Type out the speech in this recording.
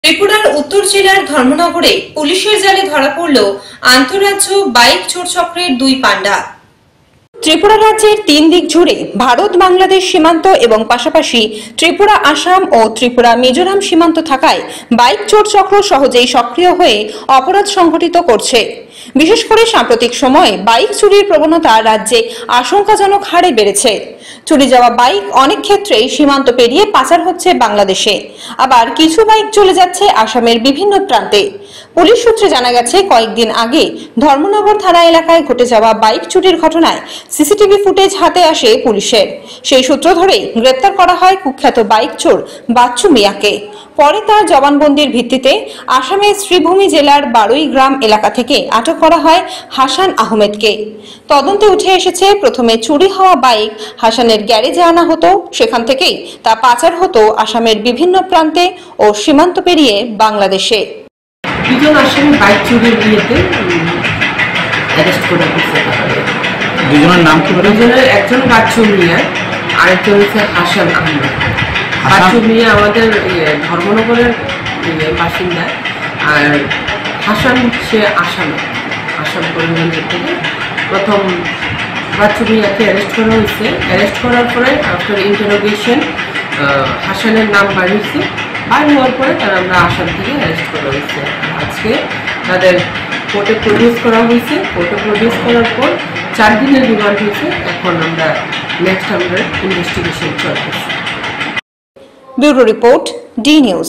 ত্রিপুরার উত্তর জেলার ধর্মনগরে পুলিশের জালে ধরা পড়ল আন্তঃরাজ্য বাইক চোর চক্রের দুই পান্ডা। ত্রিপুরা রাজ্যের 3 দিক জুড়ে ভারত বাংলাদেশ সীমান্ত এবং পাশাপাশি ত্রিপুরা আসাম ও ত্রিপুরা মিজোরাম সীমান্ত থাকায় বাইক চোর চক্র সহজেই সক্রিয় হয়ে অপরাধ সংঘটিত করছে। বিশেষ করে সাম্প্রতিক সময়ে বাইক চুরির প্রবণতা রাজ্যে আশঙ্কাজনক হারে বেড়েছে। চুরি যাওয়া বাইক অনেক ক্ষেত্রেই সীমান্ত পেরিয়ে পাচার হচ্ছে বাংলাদেশে, আবার কিছু বাইক চলে যাচ্ছে আসামের বিভিন্ন প্রান্তে। পুলিশ সূত্রে জানা গেছে, কয়েকদিন আগে ধর্মনগর থানা এলাকায় ঘটে যাওয়া বাইক চুরির ঘটনায় সিসিটিভি ফুটেজ হাতে আসে পুলিশের। সেই সূত্র ধরে গ্রেপ্তার করা হয় কুখ্যাত বাইক চোর বাচ্চু মিয়াকে। পরে তার জবানবন্দির ভিত্তিতে আসামের শ্রীভূমি জেলার বারুই গ্রাম এলাকা থেকে আটক করা হয় হাসান আহমেদকে। তদন্তে উঠে এসেছে, প্রথমে চুরি হওয়া বাইক হাসানের গ্যারেজে আনা হতো, সেখান থেকেই তা পাচার হতো আসামের বিভিন্ন প্রান্তে ও সীমান্ত পেরিয়ে বাংলাদেশে। দুজন আসামি বাইক চুরির বিয়েতে অ্যারেস্ট করা হয়েছে। দুজনের নাম কি? দুজনের একজন বাচ্চু মিয়া, আরেকজন হচ্ছে হাসান আহমেদ। বাচ্চু মিয়া আমাদের ধর্মনগরের বাসিন্দা, আর হাসান সে আসাম করিমগঞ্জের থেকে। প্রথম বাচ্চু মিয়াকে অ্যারেস্ট করা হয়েছে। অ্যারেস্ট করার পরে আফটার ইন্টারোগেশন হাসানের নাম বাড়িয়েছে। বাইর হওয়ার পরে তারা আমরা আসাম থেকে অ্যারেস্ট করা হয়েছে। আজকে তাদের কোর্টে প্রডিউস করা হয়েছে। কোর্টে প্রডিউস করার পর 4 দিনের রিমান্ড হয়েছে। এখন আমরা নেক্সট আমরা ইনভেস্টিগেশন চলতেছে। Bureau report, D news.